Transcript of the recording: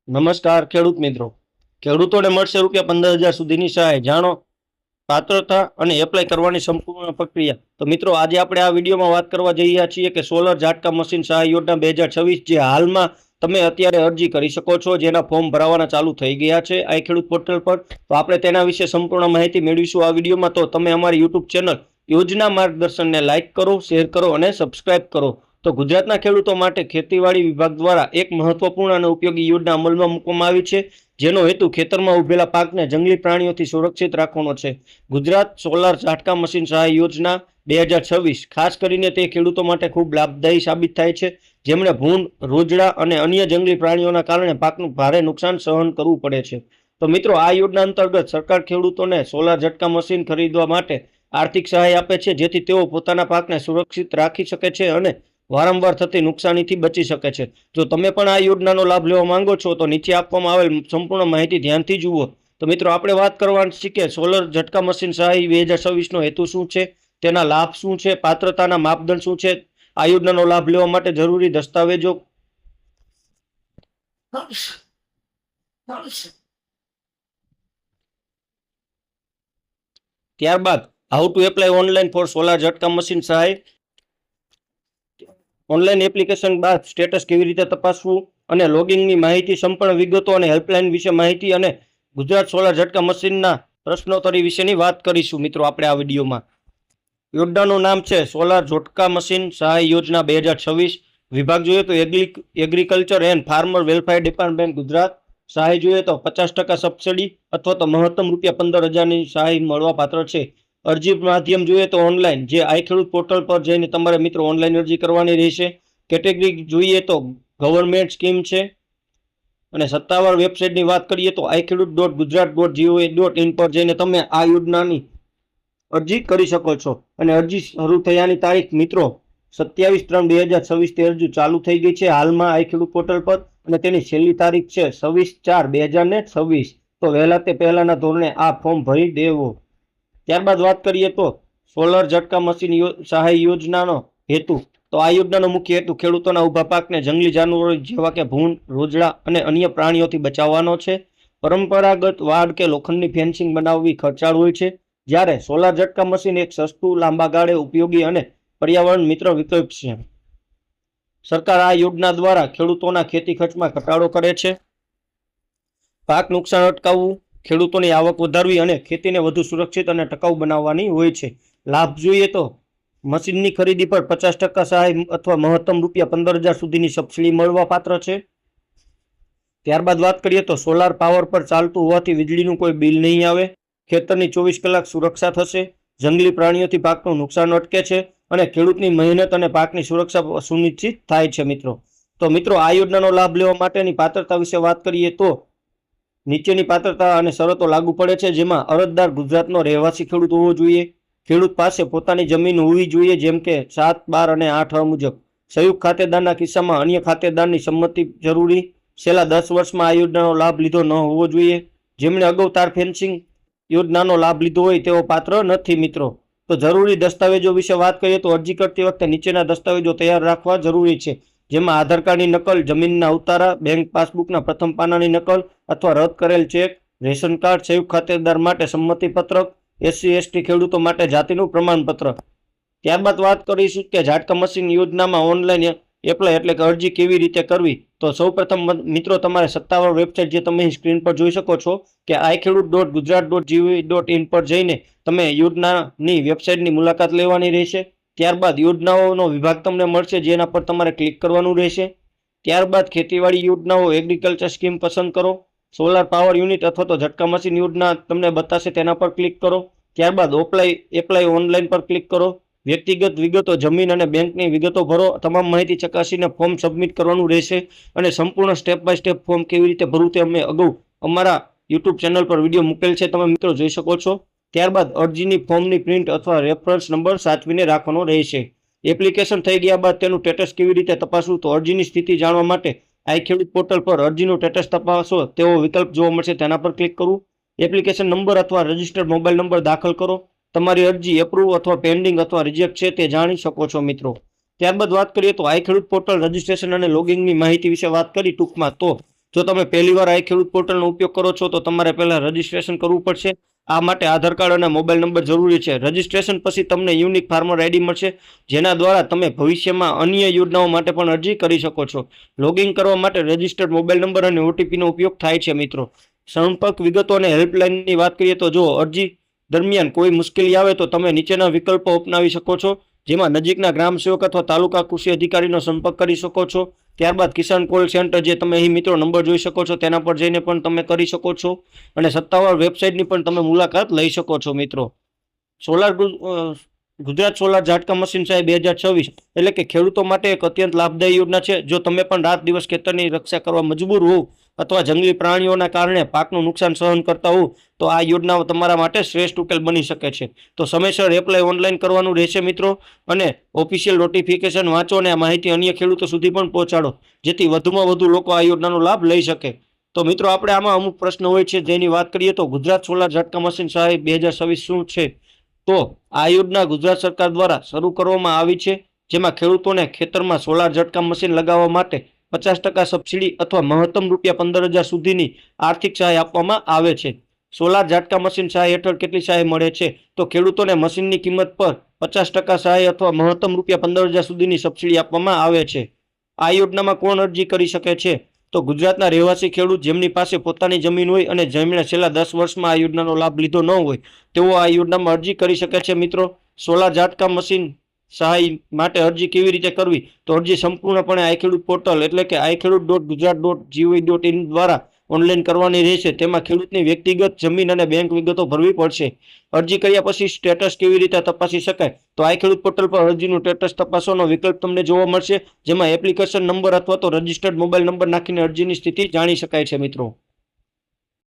નમસ્કાર ખેડૂત મિત્રો. ખેડૂતોને મળશે ₹15,000 સુધીની સહાય. જાણો પાત્રતા અને એપ્લાય કરવાની સંપૂર્ણ પ્રક્રિયા. તો મિત્રો, આજે આપણે આ વિડીયોમાં વાત કરવા જઈ રહ્યા છીએ કે સોલર ઝાટકા મશીન સહાય યોજના 2026 જે હાલમાં તમે અત્યારે અરજી કરી શકો છો, જેના ફોર્મ ભરાવાના ચાલુ થઈ ગયા છે આ ખેડૂત પોર્ટલ પર. તો આપણે તેના વિશે સંપૂર્ણ માહિતી મેળવીશું આ વિડીયોમાં. તો તમે અમારી યુટ્યુબ ચેનલ યોજના માર્ગદર્શનને લાઇક કરો, શેર કરો અને સબસ્ક્રાઇબ કરો. તો ગુજરાતના ખેડૂતો માટે ખેતીવાડી વિભાગ દ્વારા એક મહત્વપૂર્ણ અને ઉપયોગી યોજના અમલમાં મૂકવામાં આવી છે, જેનો હેતુ ખેતરમાં ઉભેલા પાકને જંગલી પ્રાણીઓથી સુરક્ષિત રાખવાનો છે. ગુજરાત સોલાર ઝાટકા મશીન સહાય યોજના 2026 ખાસ કરીને તે ખેડૂતો માટે ખૂબ લાભદાયી સાબિત થાય છે, જેમણે ભૂંડ, રોજડા અને અન્ય જંગલી પ્રાણીઓના કારણે પાકનું ભારે નુકસાન સહન કરવું પડે છે. તો મિત્રો, આ યોજના અંતર્ગત સરકાર ખેડૂતોને સોલાર ઝટકા મશીન ખરીદવા માટે આર્થિક સહાય આપે છે, જેથી તેઓ પોતાના પાકને સુરક્ષિત રાખી શકે છે અને વારંવાર થતી નુકસાનીથી બચી શકે છે. જો તમે પણ આ યોજનાનો લાભ લેવા માંગો છો તો નીચે આપવામાં આવેલ સંપૂર્ણ માહિતી ધ્યાનથી જુઓ. તો મિત્રો, આપણે વાત કરવાની છે કે સોલર ઝટકા મશીન સહાય 2026નો હેતુ શું છે, તેના લાભ શું છે, પાત્રતાના માપદંડ શું છે, આ યોજનાનો લાભ લેવા માટે જરૂરી દસ્તાવેજો. ત્યારબાદ how to apply online for solar ઝટકા મશીન સહાય. ઓનલાઈન એપ્લિકેશન બાદ સ્ટેટસ કેવી રીતે તપાસવું અને લોગિંગની માહિતી, સંપૂર્ણ વિગતો અને હેલ્પલાઇન વિશે માહિતી અને ગુજરાત સોલાર ઝટકા મશીનના પ્રશ્નોત્તરી વિશેની વાત કરીશું. મિત્રો, આપણે આ વિડીયોમાં યોજનાનું નામ છે સોલાર ઝટકા મશીન સહાય યોજના 2026. વિભાગ જોઈએ તો agriculture and farmer welfare department Gujarat. સહાય જોઈએ તો 50% સબસિડી અથવા તો મહત્તમ ₹15,000ની સહાય મળવા પાત્ર છે. અરજી માધ્યમ જોઈએ તો ઓનલાઈન, જે આઈ ખેડૂત પોર્ટલ પર જઈને તમારે મિત્રો ઓનલાઈન અરજી કરવાની રહેશે. કેટેગરી જોઈએ તો ગવર્મેન્ટ સ્કીમ છે. અને સત્તાવાર વેબસાઇટની વાત કરીએ તો iKhedoot.gujarat.gov.in પર જઈને તમે આ યોજનાની અરજી કરી શકો છો. અને અરજી શરૂ થયાની તારીખ મિત્રો 27/3/2026 અરજી ચાલુ થઈ ગઈ છે હાલમાં આઈ ખેડૂત પોર્ટલ પર, અને તેની છેલ્લી તારીખ છે 26/4/2026. તો વહેલા તે પહેલાના ધોરણે આ ફોર્મ ભરી દેવો. ત્યારબાદ વાત કરીએ તો સોલર ઝટકા મશીન સહાય યોજનાનો હેતુ. તો આ યોજનાનો મુખ્ય હેતુ ખેડૂતોના ઊભા પાકને જંગલી જાનવરો જેવા કે ભૂંડ, રોજડા અને અન્ય પ્રાણીઓથી બચાવવાનો છે. પરંપરાગત વાડ કે લોખંડની ફેન્સિંગ બનાવવી ખર્ચાળ હોય છે, જ્યારે સોલાર ઝટકા મશીન એક સસ્તું, લાંબા ગાળે ઉપયોગી અને પર્યાવરણ મિત્ર વિકલ્પ છે. સરકાર આ યોજના દ્વારા ખેડૂતોના ખેતી ખર્ચમાં ઘટાડો કરે છે, પાક નુકસાન અટકાવવું, ખેડૂતોની આવક વધારવી અને ખેતીને વધુ સુરક્ષિત અને ટકાઉ બનાવવાની હોય છે. લાભ જોઈએ તો મશીનની ખરીદી પર 50% સહાય અથવા મહત્તમ ₹15,000 સુધીની સબસિડી મળવા પાત્ર છે. ત્યારબાદ વાત કરીએ તો સોલાર પાવર પર ચાલતું હોવાથી વીજળીનું કોઈ બિલ નહીં આવે. ખેતરની 24 કલાક સુરક્ષા થશે. જંગલી પ્રાણીઓથી પાકનું નુકસાન અટકે છે અને ખેડૂતની મહેનત અને પાકની સુરક્ષા સુનિશ્ચિત થાય છે. તો મિત્રો, આ યોજનાનો લાભ લેવા માટેની પાત્રતા વિશે વાત કરીએ તો નીચેની પાત્રતા અને શરતો લાગુ પડે છે, જેમાં અરજદાર ગુજરાતનો રહેવાસી ખેડૂત હોવો જોઈએ. ખેડૂત પાસે પોતાની જમીન હોવી જોઈએ, જેમ કે 7, 12 અને 8 મુજબ. સંયુક્ત ખાતેદારના કિસ્સામાં અન્ય ખાતેદારની સંમતિ જરૂરી. છેલ્લા 10 વર્ષમાં આ યોજનાનો લાભ લીધો ન હોવો જોઈએ. જેમણે અગાઉ તાર ફેન્સિંગ યોજનાનો લાભ લીધો હોય તેઓ પાત્ર નથી. મિત્રો, તો જરૂરી દસ્તાવેજો વિશે વાત કરીએ તો અરજી કરતી વખતે નીચેના દસ્તાવેજો તૈયાર રાખવા જરૂરી છે, જેમાં આધાર કાર્ડની નકલ, જમીનના ઉતારા, બેંક પાસબુકના પ્રથમ પાનાની નકલ અથવા રદ કરેલ ચેક, રેશન કાર્ડ, સંયુક્ત ખાતેદાર માટે સંમતિ પત્રક, SC/ST ખેડૂતો માટે જાતિનું પ્રમાણપત્ર. ત્યારબાદ વાત કરીશું કે ઝાટકા મશીન યોજનામાં ઓનલાઈન એપ્લાય એટલે કે અરજી કેવી રીતે કરવી. તો સૌપ્રથમ મિત્રો, તમારે સત્તાવાર વેબસાઇટ જે તમે સ્ક્રીન પર જોઈ શકો છો કે iKhedoot.gujarat.gov.in પર જઈને તમે યોજનાની વેબસાઇટની મુલાકાત લેવાની રહેશે. ત્યારબાદ યોજનાઓનો વિભાગ તમને મળશે, જેના પર તમારે ક્લિક કરવાનું રહેશે. ત્યારબાદ ખેતીવાડી યોજનાઓ, એગ્રીકલ્ચર સ્કીમ પસંદ કરો. સોલાર પાવર યુનિટ અથવા તો ઝટકા મશીન યોજના તમને બતાશે, તેના પર ક્લિક કરો. ત્યારબાદ એપ્લાય ઓનલાઈન પર ક્લિક કરો. વ્યક્તિગત વિગતો, જમીન અને બેંકની વિગતો ભરો. તમામ માહિતી ચકાસીને ફોર્મ સબમિટ કરવાનું રહેશે. અને સંપૂર્ણ સ્ટેપ બાય સ્ટેપ ફોર્મ કેવી રીતે ભરવું તે અમે અગાઉ અમારા યુટ્યુબ ચેનલ પર વિડીયો મૂકેલ છે, તમે મિત્રો જોઈ શકો છો. ત્યારબાદ અરજીની ફોર્મની પ્રિન્ટ અથવા રેફરન્સ નંબર સાચવીને રાખવાનો રહેશે. એપ્લિકેશન થઈ ગયા બાદ તેનું સ્ટેટસ કેવી રીતે તપાસવું. તો અરજીની સ્થિતિ જાણવા માટે આઈ ખેડૂત પોર્ટલ પર અરજીનું સ્ટેટસ તપાસો તેવો વિકલ્પ જોવા મળશે, તેના પર ક્લિક કરવું. એપ્લિકેશન નંબર અથવા રજિસ્ટર્ડ મોબાઈલ નંબર દાખલ કરો. તમારી અરજી એપ્રુવ અથવા પેન્ડિંગ અથવા રિજેક્ટ છે તે જાણી શકો છો. મિત્રો, ત્યારબાદ વાત કરીએ તો આઈ ખેડૂત પોર્ટલ રજિસ્ટ્રેશન અને લોગિંગની માહિતી વિશે વાત કરી ટૂંકમાં. તો જો તમે પહેલીવાર આ ખેડૂત પોર્ટલનો ઉપયોગ કરો છો તો તમારે પહેલા રજીસ્ટ્રેશન કરવું પડશે. આ માટે આધાર કાર્ડ અને મોબાઈલ નંબર જરૂરી છે. રજીસ્ટ્રેશન પછી તમને યુનિક ફાર્મર આઈડી મળશે, જેના દ્વારા તમે ભવિષ્યમાં અન્ય યોજનાઓ માટે પણ અરજી કરી શકો છો. લોગિન કરવા માટે રજીસ્ટર્ડ મોબાઈલ નંબર અને ઓટીપીનો ઉપયોગ થાય છે. મિત્રો, સંપર્ક વિગતો અને હેલ્પલાઇનની વાત કરીએ તો જો અરજી દરમિયાન કોઈ મુશ્કેલી આવે તો તમે નીચેના વિકલ્પો અપનાવી શકો છો, જેમાં નજીકના ગ્રામ સેવક અથવા તાલુકા કૃષિ અધિકારીનો સંપર્ક કરી શકો છો. ત્યારબાદ કિસાન કોલ સેન્ટર, જે તમે અહીં મિત્રો નંબર જોઈ શકો છો, તેના પર જઈને પણ તમે કરી શકો છો. અને સત્તાવાર વેબસાઇટની પણ તમે મુલાકાત લઈ શકો છો. મિત્રો, ગુજરાત સોલાર ઝાટકા મશીન સહાય 2026 એટલે કે ખેડૂતો માટે એક અત્યંત લાભદાયી યોજના છે. જો તમે પણ રાત દિવસ ખેતરની રક્ષા કરવા મજબૂર હોવ અથવા જંગલી પ્રાણીઓના કારણે પાકનું નુકસાન સહન કરતા હોવ તો આ યોજના તમારા માટે શ્રેષ્ઠ ઉકેલ બની શકે છે. તો સમયસર એપ્લાય ઓનલાઈન કરવાનું રહેશે મિત્રો, અને ઓફિશિયલ નોટિફિકેશન વાંચો અને આ માહિતી અન્ય ખેડૂતો સુધી પણ પહોંચાડો, જેથી વધુમાં વધુ લોકો આ યોજનાનો લાભ લઈ શકે. તો મિત્રો, આપણે આમાં અમુક પ્રશ્ન હોય છે જેની વાત કરીએ તો ગુજરાત સોલાર ઝાટકા મશીન સહાય 2026 શું છે? તો આ યોજના ગુજરાત સરકાર દ્વારા શરૂ કરવામાં આવી છે, જેમાં ખેડૂતોને ખેતરમાં સોલાર ઝટકા મશીન લગાવવા માટે 50% સબસિડી અથવા મહત્તમ ₹15,000 સુધીની આર્થિક સહાય આપવામાં આવે છે. સોલાર ઝાટકા મશીન સહાય હેઠળ કેટલી સહાય મળે છે? તો ખેડૂતોને મશીનની કિંમત પર 50% સહાય અથવા મહત્તમ ₹15,000 સુધીની સબસિડી આપવામાં આવે છે. આ યોજનામાં કોણ અરજી કરી શકે છે? તો ગુજરાતના રહેવાસી ખેડૂત જેમની પાસે પોતાની જમીન હોય અને જેમણે છેલ્લા 10 વર્ષમાં આ યોજનાનો લાભ લીધો ન હોય તેઓ આ યોજનામાં અરજી કરી શકે છે. મિત્રો, સોલાર ઝાટકા મશીન સહાય માટે અરજી કેવી રીતે કરવી? તો અરજી સંપૂર્ણપણે iKheડૂત પોર્ટલ એટલે કે iKheડૂત.gujarat.gov.in દ્વારા ઓનલાઈન કરવાની રહેશે. તેમાં ખેડૂતની વ્યક્તિગત જમીન અને બેંક વિગતો ભરવી પડશે. અરજી કર્યા પછી સ્ટેટસ કેવી રીતે તપાસી શકાય? તો iKheડૂત પોર્ટલ પર અરજીનું સ્ટેટસ તપાસવાનો વિકલ્પ તમને જોવા મળશે, જેમાં એપ્લિકેશન નંબર અથવા તો રજિસ્ટર્ડ મોબાઈલ નંબર નાખીને અરજીની સ્થિતિ જાણી શકાય છે. મિત્રો,